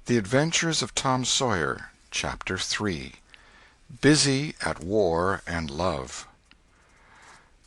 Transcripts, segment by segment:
The Adventures of Tom Sawyer, Chapter 3. Busy at War and Love.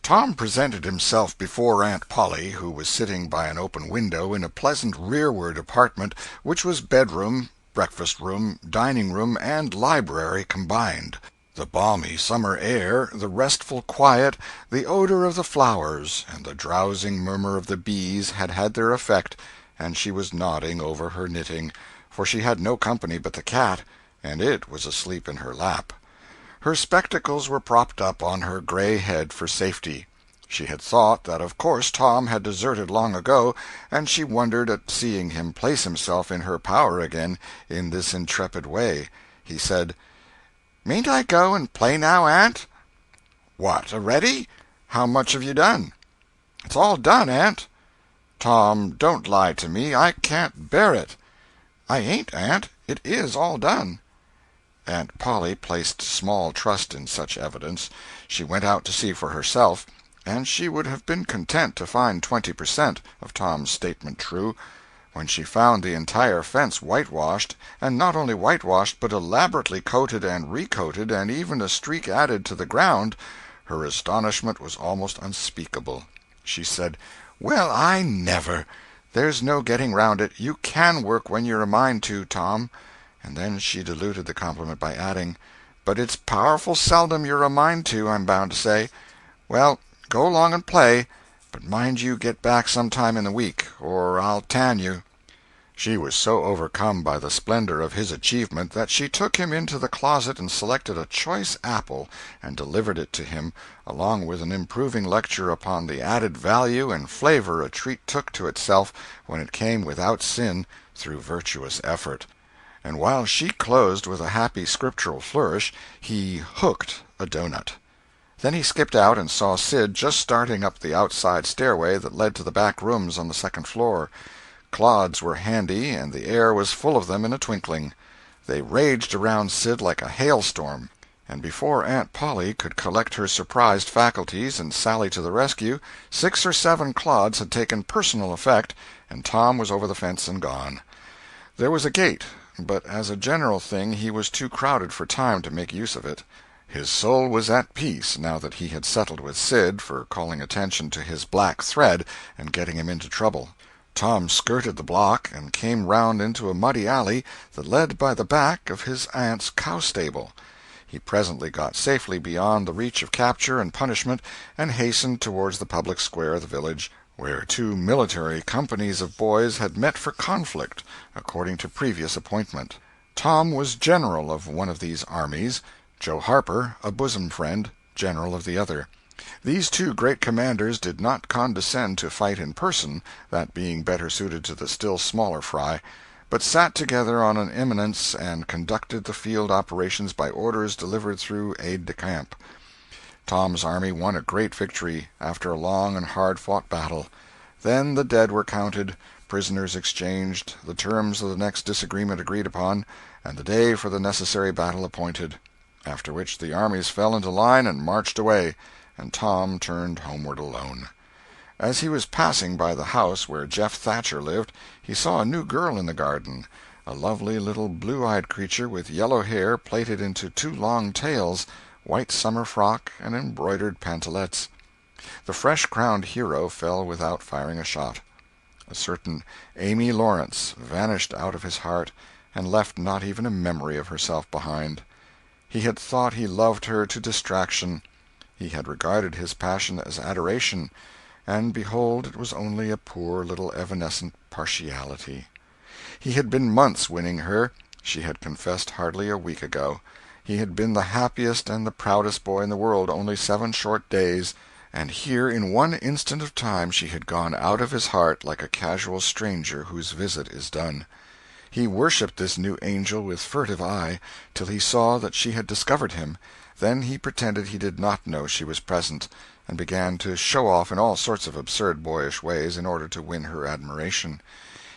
Tom presented himself before Aunt Polly, who was sitting by an open window in a pleasant rearward apartment which was bedroom, breakfast-room, dining-room, and library combined. The balmy summer air, the restful quiet, the odor of the flowers, and the drowsing murmur of the bees had had their effect, and she was nodding over her knitting, for she had no company but the cat, and it was asleep in her lap. Her spectacles were propped up on her gray head for safety. She had thought that of course Tom had deserted long ago, and she wondered at seeing him place himself in her power again in this intrepid way. He said, "Mayn't I go and play now, Aunt?" "What, a'ready? How much have you done?" "It's all done, Aunt." "Tom, don't lie to me. I can't bear it." "I ain't, Aunt. It is all done." Aunt Polly placed small trust in such evidence. She went out to see for herself, and she would have been content to find 20% of Tom's statement true. When she found the entire fence whitewashed, and not only whitewashed but elaborately coated and recoated, and even a streak added to the ground, her astonishment was almost unspeakable. She said, "Well, I never! There's no getting round it. You can work when you're a mind to, Tom." And then she diluted the compliment by adding, "But it's powerful seldom you're a mind to, I'm bound to say. Well, go along and play, but mind you get back some time in the week, or I'll tan you." She was so overcome by the splendor of his achievement that she took him into the closet and selected a choice apple and delivered it to him, along with an improving lecture upon the added value and flavor a treat took to itself when it came without sin through virtuous effort. And while she closed with a happy scriptural flourish, he hooked a doughnut. Then he skipped out and saw Sid just starting up the outside stairway that led to the back rooms on the second floor. Clods were handy, and the air was full of them in a twinkling. They raged around Sid like a hailstorm, and before Aunt Polly could collect her surprised faculties and sally to the rescue, 6 or 7 clods had taken personal effect, and Tom was over the fence and gone. There was a gate, but as a general thing he was too crowded for time to make use of it. His soul was at peace, now that he had settled with Sid for calling attention to his black thread and getting him into trouble. Tom skirted the block and came round into a muddy alley that led by the back of his aunt's cow-stable. He presently got safely beyond the reach of capture and punishment, and hastened towards the public square of the village, where 2 military companies of boys had met for conflict, according to previous appointment. Tom was general of one of these armies, Joe Harper, a bosom friend, general of the other. These 2 great commanders did not condescend to fight in person, that being better suited to the still smaller fry, but sat together on an eminence and conducted the field operations by orders delivered through aide-de-camp. Tom's army won a great victory, after a long and hard-fought battle. Then the dead were counted, prisoners exchanged, the terms of the next disagreement agreed upon, and the day for the necessary battle appointed, after which the armies fell into line and marched away, and Tom turned homeward alone. As he was passing by the house where Jeff Thatcher lived, he saw a new girl in the garden, a lovely little blue-eyed creature with yellow hair plaited into 2 long tails, white summer frock, and embroidered pantalettes. The fresh-crowned hero fell without firing a shot. A certain Amy Lawrence vanished out of his heart, and left not even a memory of herself behind. He had thought he loved her to distraction. He had regarded his passion as adoration, and behold it was only a poor little evanescent partiality. He had been months winning her. She had confessed hardly a week ago. He had been the happiest and the proudest boy in the world only 7 short days, and here in one instant of time she had gone out of his heart like a casual stranger whose visit is done. He worshipped this new angel with furtive eye, till he saw that she had discovered him. Then he pretended he did not know she was present, and began to show off in all sorts of absurd boyish ways in order to win her admiration.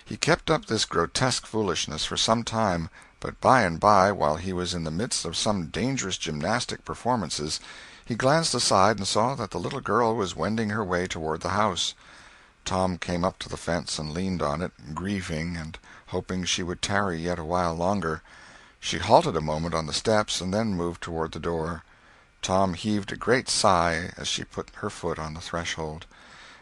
He kept up this grotesque foolishness for some time, but by and by, while he was in the midst of some dangerous gymnastic performances, he glanced aside and saw that the little girl was wending her way toward the house. Tom came up to the fence and leaned on it, grieving and hoping she would tarry yet a while longer. She halted a moment on the steps, and then moved toward the door. Tom heaved a great sigh as she put her foot on the threshold.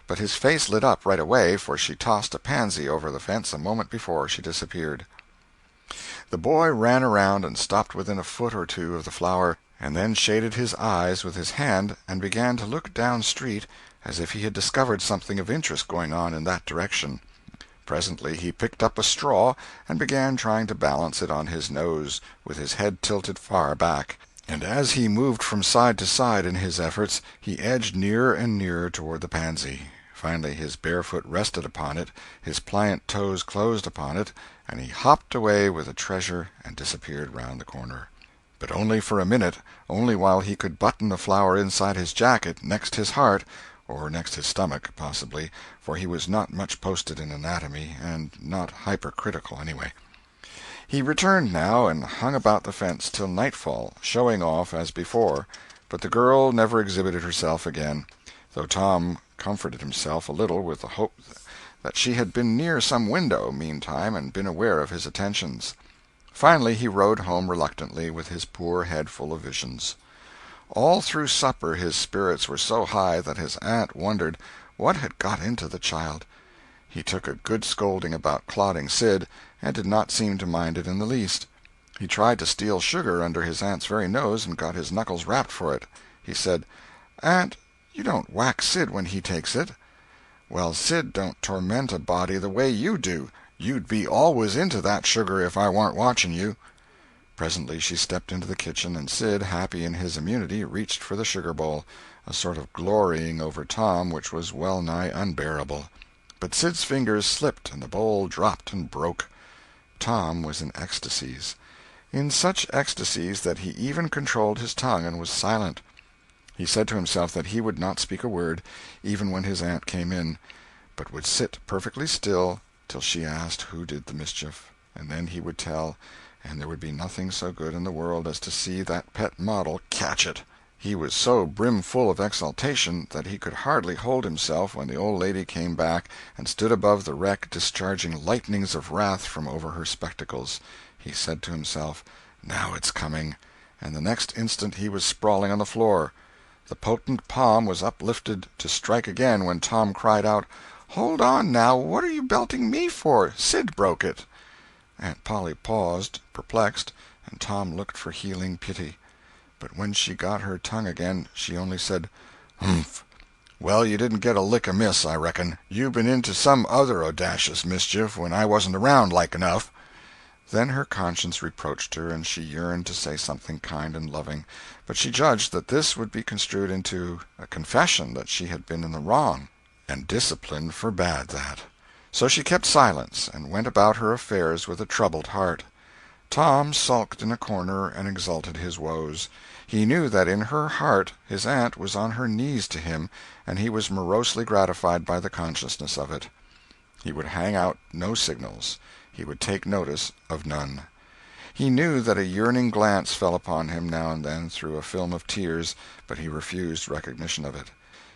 But his face lit up right away, for she tossed a pansy over the fence a moment before she disappeared. The boy ran around and stopped within a foot or two of the flower, and then shaded his eyes with his hand and began to look down street as if he had discovered something of interest going on in that direction. Presently he picked up a straw and began trying to balance it on his nose, with his head tilted far back, and as he moved from side to side in his efforts he edged nearer and nearer toward the pansy. Finally his bare foot rested upon it, his pliant toes closed upon it, and he hopped away with the treasure and disappeared round the corner. But only for a minute, only while he could button the flower inside his jacket, next his heart, or next his stomach, possibly, for he was not much posted in anatomy, and not hypercritical anyway. He returned now, and hung about the fence till nightfall, showing off as before, but the girl never exhibited herself again, though Tom comforted himself a little with the hope that she had been near some window, meantime, and been aware of his attentions. Finally he rode home reluctantly, with his poor head full of visions. All through supper his spirits were so high that his aunt wondered what had got into the child. He took a good scolding about clodding Sid, and did not seem to mind it in the least. He tried to steal sugar under his aunt's very nose, and got his knuckles rapped for it. He said, "Aunt, you don't whack Sid when he takes it." "Well, Sid don't torment a body the way you do. You'd be always into that sugar if I warn't watching you." Presently she stepped into the kitchen, and Sid, happy in his immunity, reached for the sugar bowl, a sort of glorying over Tom which was well nigh unbearable. But Sid's fingers slipped, and the bowl dropped and broke. Tom was in ecstasies. In such ecstasies that he even controlled his tongue and was silent. He said to himself that he would not speak a word, even when his aunt came in, but would sit perfectly still till she asked who did the mischief, and then he would tell, and there would be nothing so good in the world as to see that pet model catch it. He was so brimful of exultation that he could hardly hold himself when the old lady came back and stood above the wreck discharging lightnings of wrath from over her spectacles. He said to himself, "Now it's coming," and the next instant he was sprawling on the floor. The potent palm was uplifted to strike again when Tom cried out, "Hold on, now, what are you belting me for? Sid broke it." Aunt Polly paused, perplexed, and Tom looked for healing pity. But when she got her tongue again, she only said, "Humph! Well, you didn't get a lick amiss, I reckon. You been into some other audacious mischief when I wasn't around, like enough." Then her conscience reproached her, and she yearned to say something kind and loving, but she judged that this would be construed into a confession that she had been in the wrong, and discipline forbade that. So she kept silence, and went about her affairs with a troubled heart. Tom sulked in a corner and exulted his woes. He knew that in her heart his aunt was on her knees to him, and he was morosely gratified by the consciousness of it. He would hang out no signals. He would take notice of none. He knew that a yearning glance fell upon him now and then through a film of tears, but he refused recognition of it.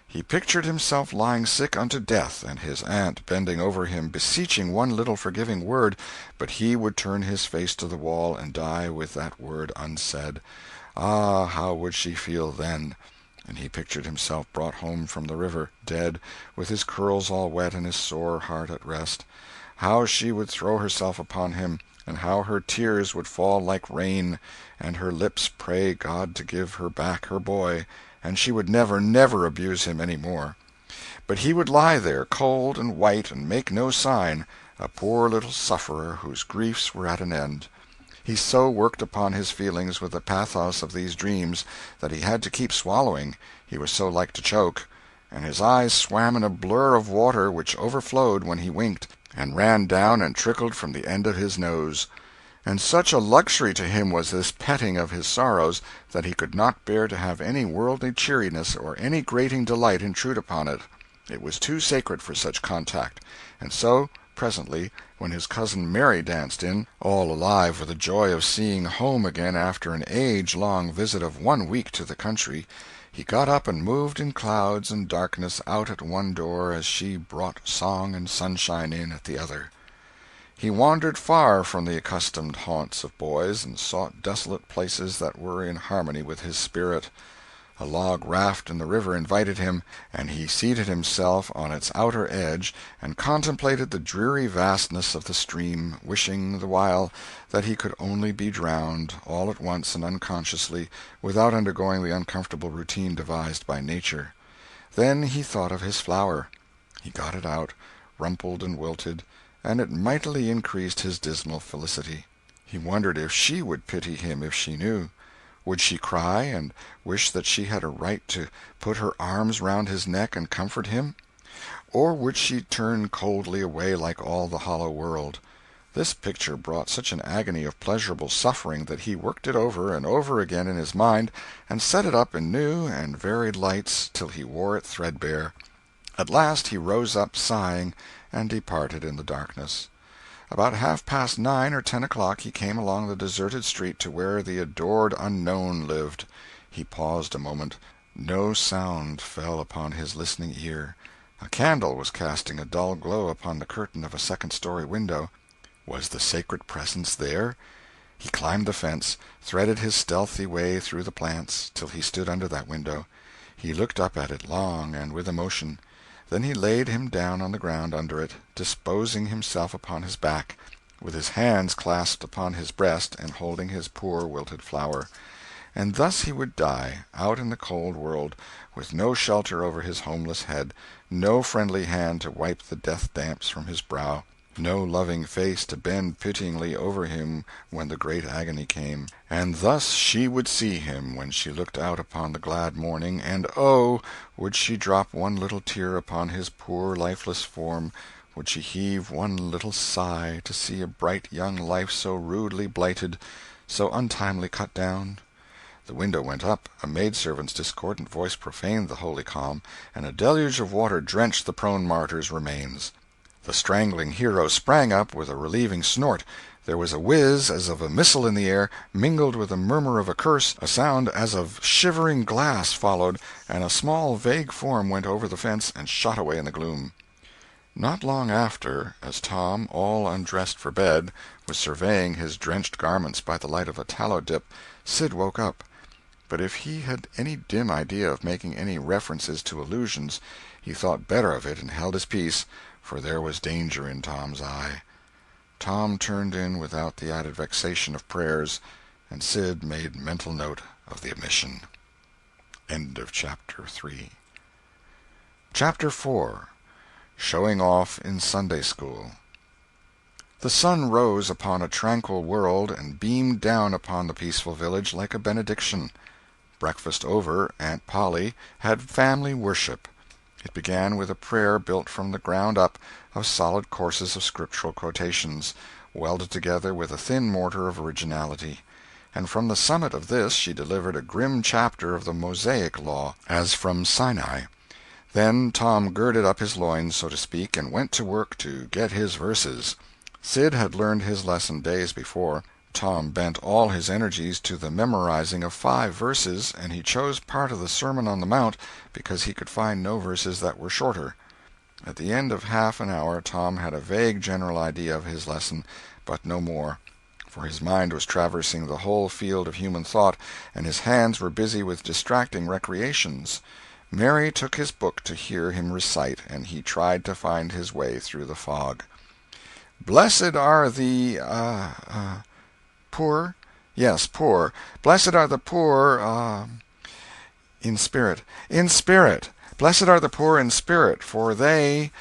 He pictured himself lying sick unto death, and his aunt bending over him beseeching one little forgiving word, but he would turn his face to the wall and die with that word unsaid. Ah, how would she feel then? And he pictured himself brought home from the river, dead, with his curls all wet and his sore heart at rest. How she would throw herself upon him, and how her tears would fall like rain, and her lips pray God to give her back her boy, and she would never, never abuse him any more. But he would lie there, cold and white, and make no sign, a poor little sufferer whose griefs were at an end. He so worked upon his feelings with the pathos of these dreams that he had to keep swallowing, he was so like to choke, and his eyes swam in a blur of water which overflowed when he winked, and ran down and trickled from the end of his nose. And such a luxury to him was this petting of his sorrows that he could not bear to have any worldly cheeriness or any grating delight intrude upon it. It was too sacred for such contact, and so, presently, when his cousin Mary danced in, all alive with the joy of seeing home again after an age-long visit of 1 week to the country, he got up and moved in clouds and darkness out at one door as she brought song and sunshine in at the other. He wandered far from the accustomed haunts of boys, and sought desolate places that were in harmony with his spirit. A log raft in the river invited him, and he seated himself on its outer edge and contemplated the dreary vastness of the stream, wishing the while that he could only be drowned, all at once and unconsciously, without undergoing the uncomfortable routine devised by nature. Then he thought of his flower. He got it out, rumpled and wilted, and it mightily increased his dismal felicity. He wondered if she would pity him if she knew. Would she cry, and wish that she had a right to put her arms round his neck and comfort him? Or would she turn coldly away like all the hollow world? This picture brought such an agony of pleasurable suffering that he worked it over and over again in his mind, and set it up in new and varied lights till he wore it threadbare. At last he rose up, sighing, and departed in the darkness. About 9:30 or 10 o'clock he came along the deserted street to where the adored unknown lived. He paused a moment. No sound fell upon his listening ear. A candle was casting a dull glow upon the curtain of a second-story window. Was the sacred presence there? He climbed the fence, threaded his stealthy way through the plants, till he stood under that window. He looked up at it long and with emotion. Then he laid him down on the ground under it, disposing himself upon his back, with his hands clasped upon his breast and holding his poor wilted flower. And thus he would die, out in the cold world, with no shelter over his homeless head, no friendly hand to wipe the death damps from his brow, no loving face to bend pityingly over him when the great agony came. And thus she would see him when she looked out upon the glad morning, and oh, would she drop one little tear upon his poor lifeless form, would she heave one little sigh to see a bright young life so rudely blighted, so untimely cut down? The window went up, a maidservant's discordant voice profaned the holy calm, and a deluge of water drenched the prone martyr's remains. The strangling hero sprang up with a relieving snort. There was a whiz as of a missile in the air, mingled with the murmur of a curse, a sound as of shivering glass followed, and a small vague form went over the fence and shot away in the gloom. Not long after, as Tom, all undressed for bed, was surveying his drenched garments by the light of a tallow-dip, Sid woke up. But if he had any dim idea of making any references to illusions, he thought better of it and held his peace, for there was danger in Tom's eye. Tom turned in without the added vexation of prayers, and Sid made mental note of the omission. End of Chapter 3. Chapter 4. Showing Off in Sunday School. The sun rose upon a tranquil world and beamed down upon the peaceful village like a benediction. Breakfast over, Aunt Polly had family worship. It began with a prayer built from the ground up of solid courses of scriptural quotations, welded together with a thin mortar of originality. And from the summit of this she delivered a grim chapter of the Mosaic law, as from Sinai. Then Tom girded up his loins, so to speak, and went to work to get his verses. Sid had learned his lesson days before. Tom bent all his energies to the memorizing of 5 verses, and he chose part of the Sermon on the Mount because he could find no verses that were shorter. At the end of half an hour Tom had a vague general idea of his lesson, but no more, for his mind was traversing the whole field of human thought, and his hands were busy with distracting recreations. Mary took his book to hear him recite, and he tried to find his way through the fog. "Blessed are the poor? Yes, poor. Blessed are the poor in spirit. In spirit. Blessed are the poor in spirit, for theirs.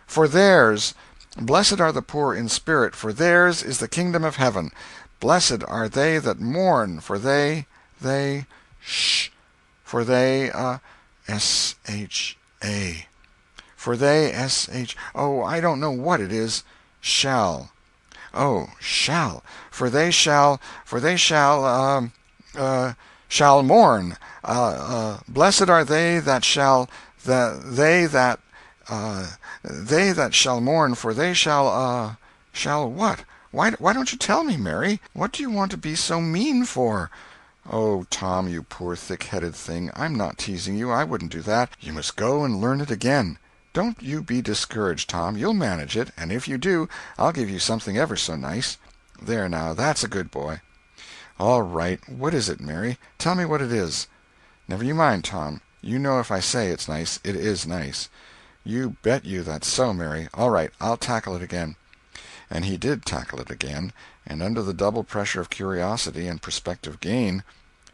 For theirs. Blessed are the poor in spirit, for theirs is the kingdom of heaven. Blessed are they that mourn, for they, for they, S-H-A. For they, S-H, oh, I don't know what it is. Shall. Oh, shall. Shall mourn. Blessed are they that shall, they that shall mourn, for they shall what? Why don't you tell me, Mary? What do you want to be so mean for? Oh, Tom, you poor thick-headed thing, I'm not teasing you. I wouldn't do that. You must go and learn it again. Don't you be discouraged, Tom. You'll manage it, and if you do, I'll give you something ever so nice. There now, that's a good boy." "All right. What is it, Mary? Tell me what it is." "Never you mind, Tom. You know if I say it's nice, it is nice." "You bet you that's so, Mary. All right, I'll tackle it again." And he did tackle it again, and under the double pressure of curiosity and prospective gain,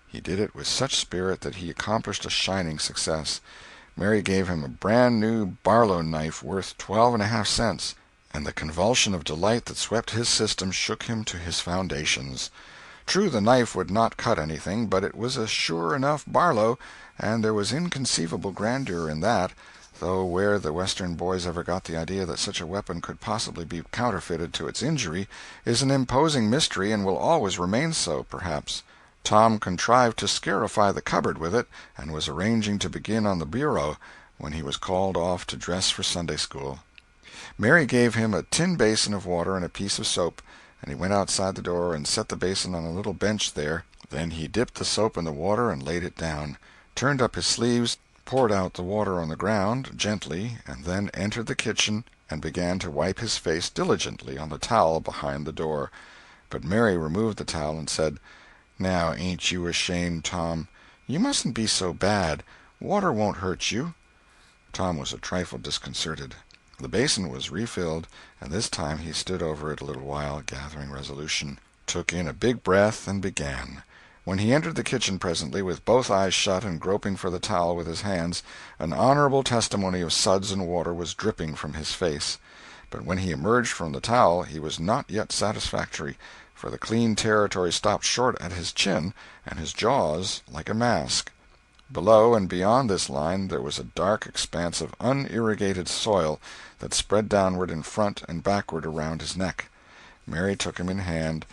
he did it with such spirit that he accomplished a shining success. Mary gave him a brand-new Barlow knife worth 12.5 cents, and the convulsion of delight that swept his system shook him to his foundations. True, the knife would not cut anything, but it was a sure enough Barlow, and there was inconceivable grandeur in that, though where the Western boys ever got the idea that such a weapon could possibly be counterfeited to its injury is an imposing mystery and will always remain so, perhaps. Tom contrived to scarify the cupboard with it, and was arranging to begin on the bureau, when he was called off to dress for Sunday school. Mary gave him a tin basin of water and a piece of soap, and he went outside the door and set the basin on a little bench there. Then he dipped the soap in the water and laid it down, turned up his sleeves, poured out the water on the ground, gently, and then entered the kitchen and began to wipe his face diligently on the towel behind the door. But Mary removed the towel and said, "Now ain't you ashamed, Tom? You mustn't be so bad. Water won't hurt you." Tom was a trifle disconcerted. The basin was refilled, and this time he stood over it a little while, gathering resolution, took in a big breath, and began. When he entered the kitchen presently, with both eyes shut and groping for the towel with his hands, an honorable testimony of suds and water was dripping from his face. But when he emerged from the towel he was not yet satisfactory, for the clean territory stopped short at his chin, and his jaws like a mask. Below and beyond this line there was a dark expanse of unirrigated soil that spread downward in front and backward around his neck. Mary took him in hand,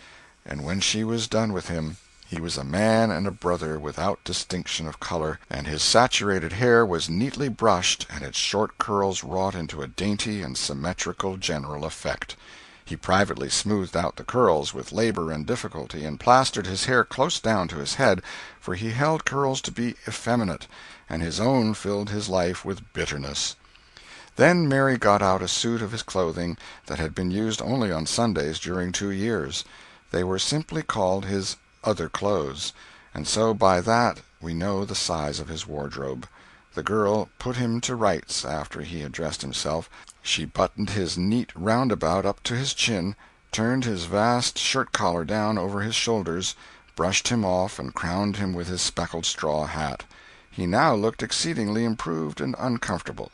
and when she was done with him, he was a man and a brother without distinction of color, and his saturated hair was neatly brushed and its short curls wrought into a dainty and symmetrical general effect. He privately smoothed out the curls with labor and difficulty, and plastered his hair close down to his head, for he held curls to be effeminate, and his own filled his life with bitterness. Then Mary got out a suit of his clothing that had been used only on Sundays during 2 years. They were simply called his other clothes, and so by that we know the size of his wardrobe. The girl put him to rights after he had dressed himself. She buttoned his neat roundabout up to his chin, turned his vast shirt-collar down over his shoulders, brushed him off, and crowned him with his speckled straw hat. He now looked exceedingly improved and uncomfortable.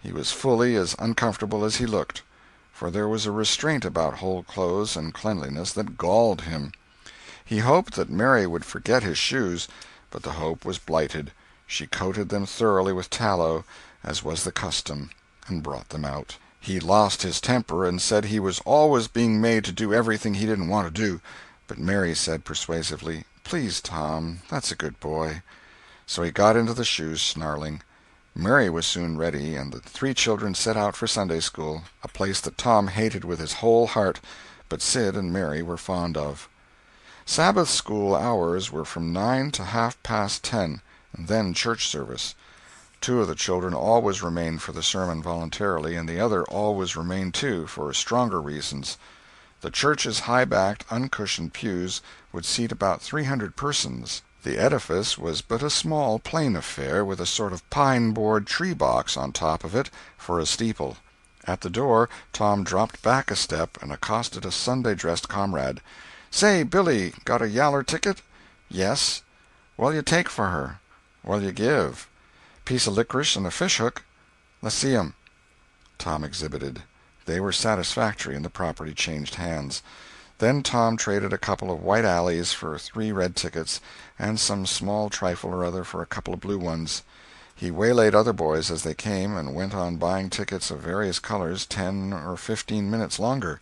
He was fully as uncomfortable as he looked, for there was a restraint about whole clothes and cleanliness that galled him. He hoped that Mary would forget his shoes, but the hope was blighted. She coated them thoroughly with tallow, as was the custom, and brought them out. He lost his temper and said he was always being made to do everything he didn't want to do, but Mary said persuasively, "Please, Tom, that's a good boy." So he got into the shoes, snarling. Mary was soon ready, and the 3 children set out for Sunday school, a place that Tom hated with his whole heart, but Sid and Mary were fond of. Sabbath school hours were from 9 to 10:30, and then church service. 2 of the children always remained for the sermon voluntarily, and the other always remained too, for stronger reasons. The church's high-backed, uncushioned pews would seat about 300 persons. The edifice was but a small, plain affair, with a sort of pine-board tree-box on top of it for a steeple. At the door Tom dropped back a step and accosted a Sunday-dressed comrade. "Say, Billy, got a yaller ticket?" "Yes." "What'll you take for her?" "What'll you give?" "Piece of licorice and a fish-hook." "Let's see 'em." Tom exhibited. They were satisfactory, and the property changed hands. Then Tom traded a couple of white alleys for 3 red tickets, and some small trifle or other for a couple of blue ones. He waylaid other boys as they came, and went on buying tickets of various colors 10 or 15 minutes longer.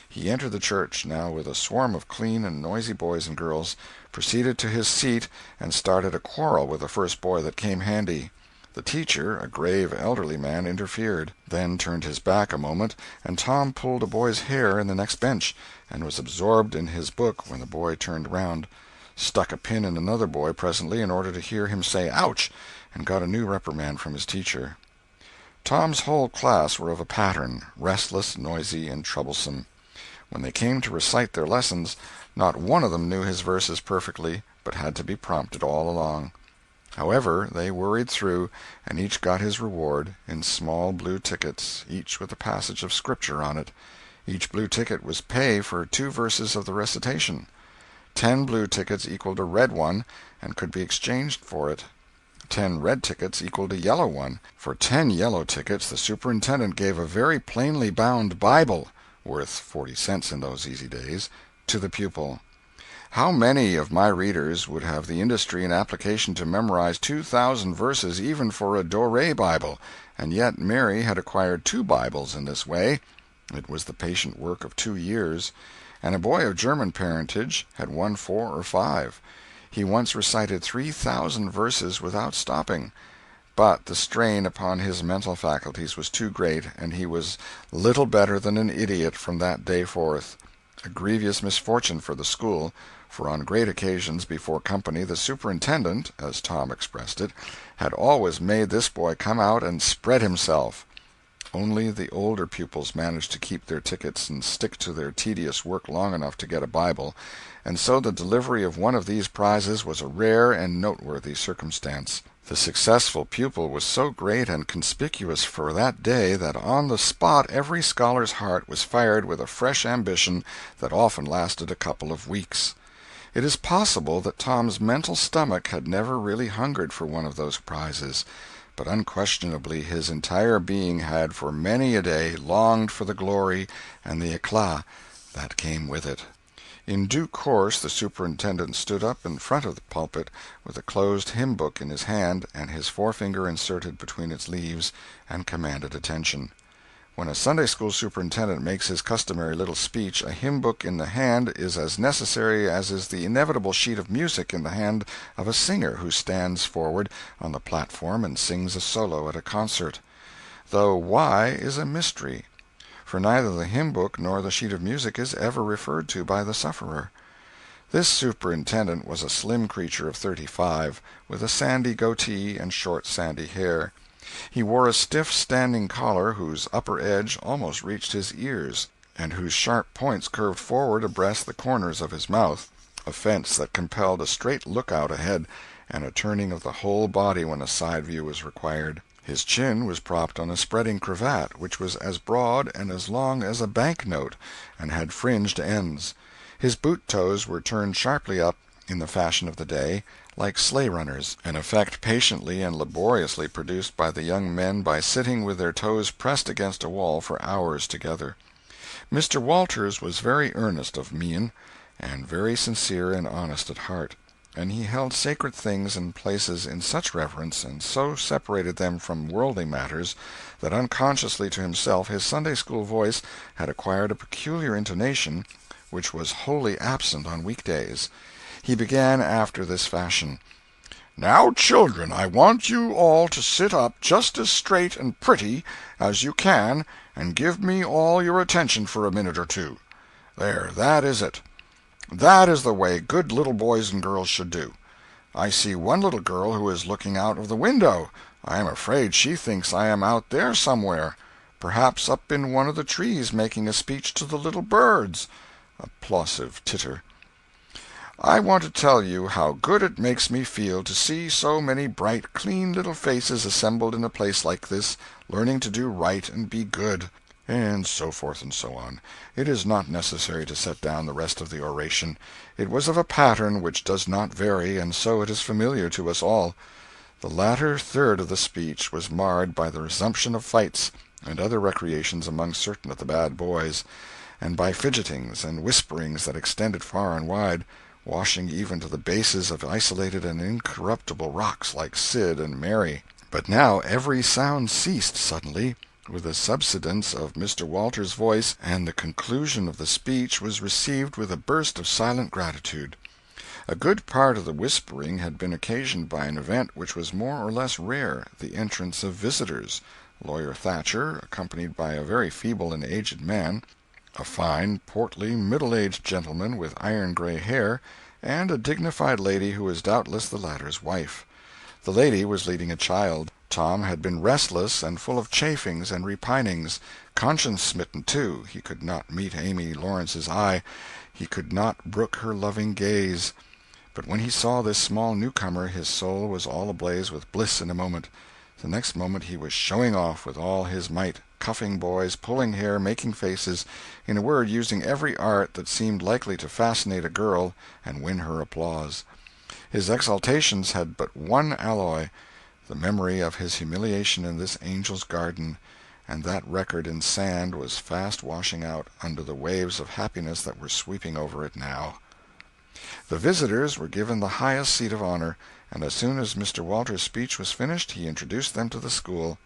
He entered the church, now with a swarm of clean and noisy boys and girls, proceeded to his seat, and started a quarrel with the first boy that came handy. The teacher, a grave elderly man, interfered, then turned his back a moment, and Tom pulled a boy's hair in the next bench, and was absorbed in his book when the boy turned round, stuck a pin in another boy presently in order to hear him say "ouch," and got a new reprimand from his teacher. Tom's whole class were of a pattern, restless, noisy, and troublesome. When they came to recite their lessons, not one of them knew his verses perfectly, but had to be prompted all along. However, they worried through, and each got his reward, in small blue tickets, each with a passage of Scripture on it. Each blue ticket was pay for 2 verses of the recitation. 10 blue tickets equaled a red one, and could be exchanged for it. 10 red tickets equaled a yellow one. For 10 yellow tickets the superintendent gave a very plainly bound Bible, worth 40 cents in those easy days, to the pupil. How many of my readers would have the industry and application to memorize 2,000 verses even for a Doré Bible? And yet Mary had acquired 2 Bibles in this way. It was the patient work of 2 years. And a boy of German parentage had won 4 or 5. He once recited 3,000 verses without stopping. But the strain upon his mental faculties was too great, and he was little better than an idiot from that day forth. A grievous misfortune for the school, for on great occasions before company the superintendent, as Tom expressed it, had always made this boy come out and spread himself. Only the older pupils managed to keep their tickets and stick to their tedious work long enough to get a Bible, and so the delivery of one of these prizes was a rare and noteworthy circumstance. The successful pupil was so great and conspicuous for that day that on the spot every scholar's heart was fired with a fresh ambition that often lasted a couple of weeks. It is possible that Tom's mental stomach had never really hungered for one of those prizes, but unquestionably his entire being had for many a day longed for the glory and the éclat that came with it. In due course the superintendent stood up in front of the pulpit with a closed hymn-book in his hand and his forefinger inserted between its leaves, and commanded attention. When a Sunday-school superintendent makes his customary little speech, a hymn-book in the hand is as necessary as is the inevitable sheet of music in the hand of a singer who stands forward on the platform and sings a solo at a concert. Though why is a mystery, for neither the hymn-book nor the sheet of music is ever referred to by the sufferer. This superintendent was a slim creature of 35, with a sandy goatee and short sandy hair. He wore a stiff standing collar whose upper edge almost reached his ears, and whose sharp points curved forward abreast the corners of his mouth, a fence that compelled a straight lookout ahead and a turning of the whole body when a side view was required. His chin was propped on a spreading cravat, which was as broad and as long as a bank-note, and had fringed ends. His boot-toes were turned sharply up, in the fashion of the day, like sleigh-runners, an effect patiently and laboriously produced by the young men by sitting with their toes pressed against a wall for hours together. Mr. Walters was very earnest of mien, and very sincere and honest at heart, and he held sacred things and places in such reverence, and so separated them from worldly matters, that unconsciously to himself his Sunday-school voice had acquired a peculiar intonation which was wholly absent on weekdays. He began after this fashion: "Now, children, I want you all to sit up just as straight and pretty as you can and give me all your attention for a minute or two. There, that is it. That is the way good little boys and girls should do. I see one little girl who is looking out of the window. I am afraid she thinks I am out there somewhere, perhaps up in one of the trees making a speech to the little birds." Applausive titter. "I want to tell you how good it makes me feel to see so many bright, clean little faces assembled in a place like this, learning to do right and be good," and so forth and so on. It is not necessary to set down the rest of the oration. It was of a pattern which does not vary, and so it is familiar to us all. The latter third of the speech was marred by the resumption of fights and other recreations among certain of the bad boys, and by fidgetings and whisperings that extended far and wide, washing even to the bases of isolated and incorruptible rocks like Sid and Mary. But now every sound ceased suddenly, with the subsidence of Mr. Walters' voice, and the conclusion of the speech was received with a burst of silent gratitude. A good part of the whispering had been occasioned by an event which was more or less rare, the entrance of visitors. Lawyer Thatcher, accompanied by a very feeble and aged man, a fine, portly, middle-aged gentleman with iron-gray hair, and a dignified lady who was doubtless the latter's wife. The lady was leading a child. Tom had been restless and full of chafings and repinings, conscience-smitten, too. He could not meet Amy Lawrence's eye, he could not brook her loving gaze. But when he saw this small newcomer his soul was all ablaze with bliss in a moment. The next moment he was showing off with all his might, cuffing boys, pulling hair, making faces, in a word, using every art that seemed likely to fascinate a girl and win her applause. His exaltations had but one alloy, the memory of his humiliation in this angel's garden, and that record in sand was fast washing out under the waves of happiness that were sweeping over it now. The visitors were given the highest seat of honor, and as soon as Mr. Walters's speech was finished he introduced them to the school.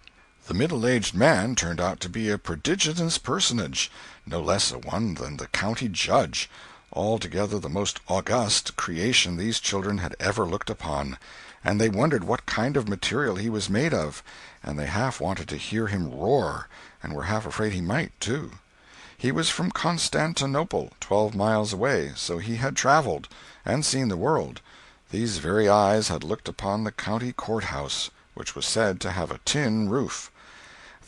The middle-aged man turned out to be a prodigious personage, no less a one than the county judge, altogether the most august creation these children had ever looked upon, and they wondered what kind of material he was made of, and they half wanted to hear him roar, and were half afraid he might, too. He was from Constantinople, 12 miles away, so he had traveled, and seen the world. These very eyes had looked upon the county courthouse, which was said to have a tin roof.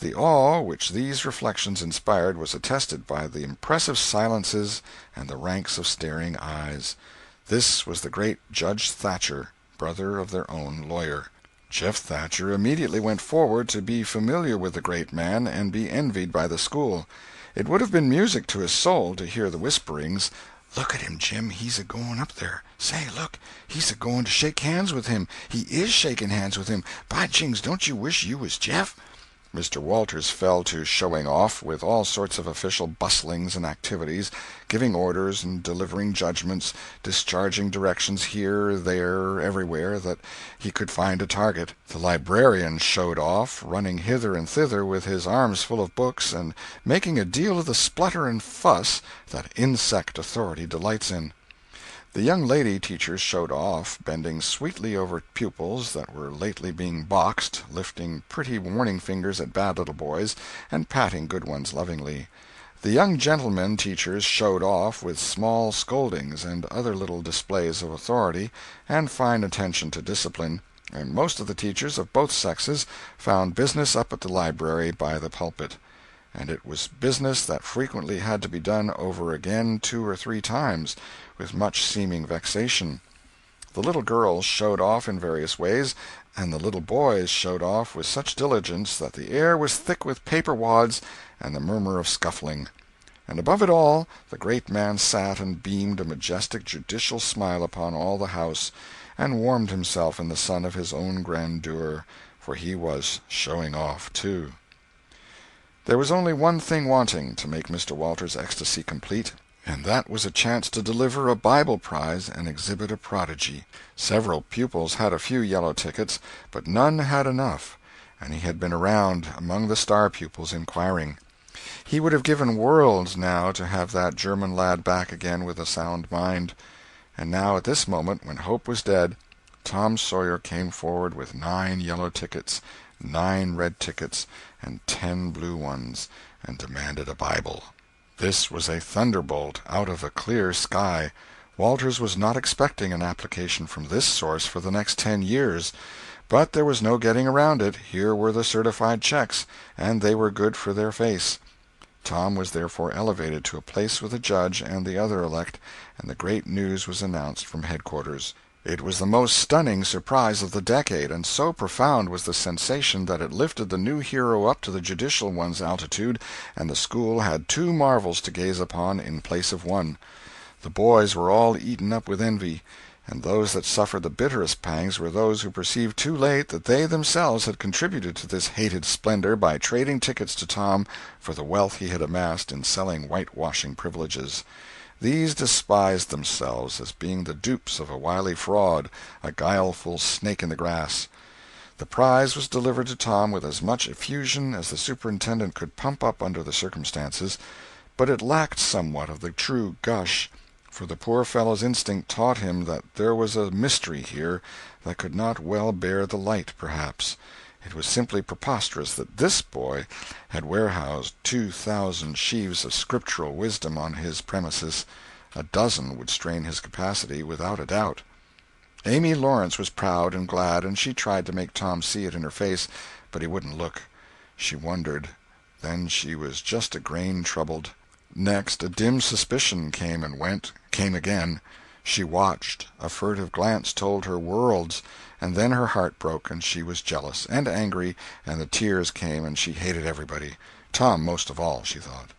The awe which these reflections inspired was attested by the impressive silences and the ranks of staring eyes. This was the great Judge Thatcher, brother of their own lawyer. Jeff Thatcher immediately went forward to be familiar with the great man and be envied by the school. It would have been music to his soul to hear the whisperings, "Look at him, Jim, he's a-going up there. Say, look, he's a-going to shake hands with him. He is shaking hands with him. By jings, don't you wish you was Jeff?" Mr. Walters fell to showing off, with all sorts of official bustlings and activities, giving orders and delivering judgments, discharging directions here, there, everywhere that he could find a target. The librarian showed off, running hither and thither with his arms full of books, and making a deal of the splutter and fuss that insect authority delights in. The young lady teachers showed off, bending sweetly over pupils that were lately being boxed, lifting pretty warning fingers at bad little boys, and patting good ones lovingly. The young gentlemen teachers showed off with small scoldings and other little displays of authority and fine attention to discipline, and most of the teachers of both sexes found business up at the library by the pulpit. And it was business that frequently had to be done over again 2 or 3 times, with much seeming vexation. The little girls showed off in various ways, and the little boys showed off with such diligence that the air was thick with paper wads and the murmur of scuffling. And above it all, the great man sat and beamed a majestic judicial smile upon all the house, and warmed himself in the sun of his own grandeur, for he was showing off, too. There was only one thing wanting to make Mr. Walters' ecstasy complete, and that was a chance to deliver a Bible prize and exhibit a prodigy. Several pupils had a few yellow tickets, but none had enough, and he had been around among the star pupils inquiring. He would have given worlds now to have that German lad back again with a sound mind. And now at this moment, when hope was dead, Tom Sawyer came forward with 9 yellow tickets, 9 red tickets, and 10 blue ones, and demanded a Bible. This was a thunderbolt out of a clear sky. Walters was not expecting an application from this source for the next 10 years, but there was no getting around it. Here were the certified checks, and they were good for their face. Tom was therefore elevated to a place with the judge and the other elect, and the great news was announced from headquarters. It was the most stunning surprise of the decade, and so profound was the sensation that it lifted the new hero up to the judicial one's altitude, and the school had 2 marvels to gaze upon in place of one. The boys were all eaten up with envy, and those that suffered the bitterest pangs were those who perceived too late that they themselves had contributed to this hated splendor by trading tickets to Tom for the wealth he had amassed in selling whitewashing privileges. These despised themselves as being the dupes of a wily fraud, a guileful snake in the grass. The prize was delivered to Tom with as much effusion as the superintendent could pump up under the circumstances, but it lacked somewhat of the true gush, for the poor fellow's instinct taught him that there was a mystery here that could not well bear the light, perhaps. It was simply preposterous that this boy had warehoused 2,000 sheaves of scriptural wisdom on his premises. A dozen would strain his capacity, without a doubt. Amy Lawrence was proud and glad, and she tried to make Tom see it in her face, but he wouldn't look. She wondered. Then she was just a grain troubled. Next, a dim suspicion came and went, came again. She watched. A furtive glance told her worlds, and then her heart broke, and she was jealous and angry, and the tears came, and she hated everybody. Tom most of all, she thought.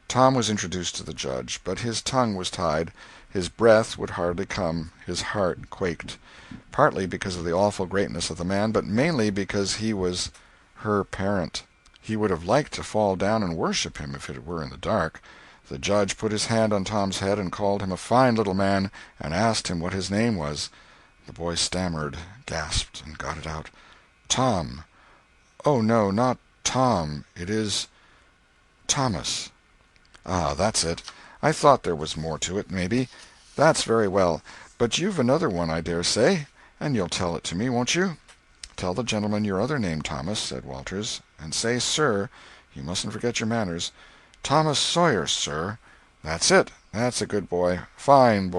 Tom was introduced to the judge, but his tongue was tied, his breath would hardly come, his heart quaked, partly because of the awful greatness of the man, but mainly because he was her parent. He would have liked to fall down and worship him if it were in the dark. The judge put his hand on Tom's head and called him a fine little man, and asked him what his name was. The boy stammered, gasped, and got it out. "Tom." "Oh, no, not Tom. It is Thomas." "Ah, that's it. I thought there was more to it, maybe. That's very well. But you've another one, I dare say, and you'll tell it to me, won't you?" "Tell the gentleman your other name, Thomas," said Walters, "and say 'sir.' You mustn't forget your manners." "Thomas Sawyer, sir." "That's it. That's a good boy. Fine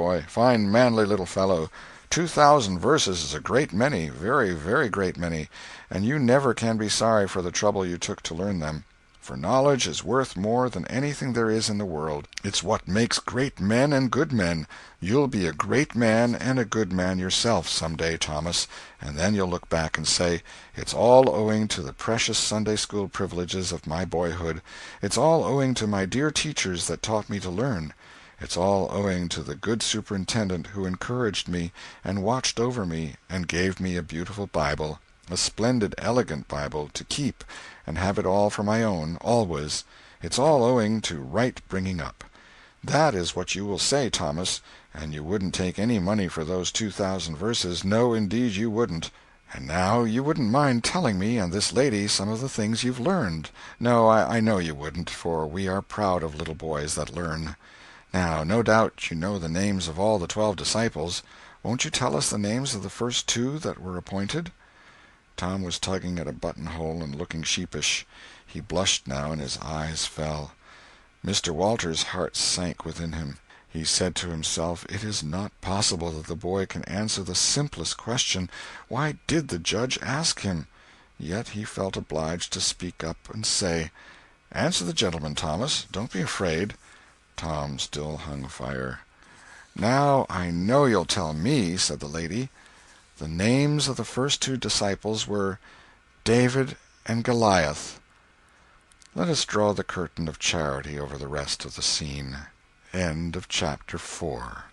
manly little fellow. 2,000 verses is a great many, very, very great many, and you never can be sorry for the trouble you took to learn them. For knowledge is worth more than anything there is in the world. It's what makes great men and good men. You'll be a great man and a good man yourself some day, Thomas, and then you'll look back and say, 'It's all owing to the precious Sunday school privileges of my boyhood. It's all owing to my dear teachers that taught me to learn. It's all owing to the good superintendent who encouraged me and watched over me and gave me a beautiful Bible, a splendid, elegant Bible, to keep and have it all for my own, always. It's all owing to right bringing up.' That is what you will say, Thomas, and you wouldn't take any money for those 2,000 verses, no, indeed you wouldn't. And now you wouldn't mind telling me and this lady some of the things you've learned. No, I know you wouldn't, for we are proud of little boys that learn. Now, no doubt you know the names of all the 12 disciples. Won't you tell us the names of the first 2 that were appointed?" Tom was tugging at a buttonhole and looking sheepish. He blushed now, and his eyes fell. Mr. Walters' heart sank within him. He said to himself, "It is not possible that the boy can answer the simplest question. Why did the judge ask him?" Yet he felt obliged to speak up and say, "Answer the gentleman, Thomas. Don't be afraid." Tom still hung fire. "Now I know you'll tell me," said the lady. "The names of the first 2 disciples were David and Goliath." Let us draw the curtain of charity over the rest of the scene. End of chapter 4.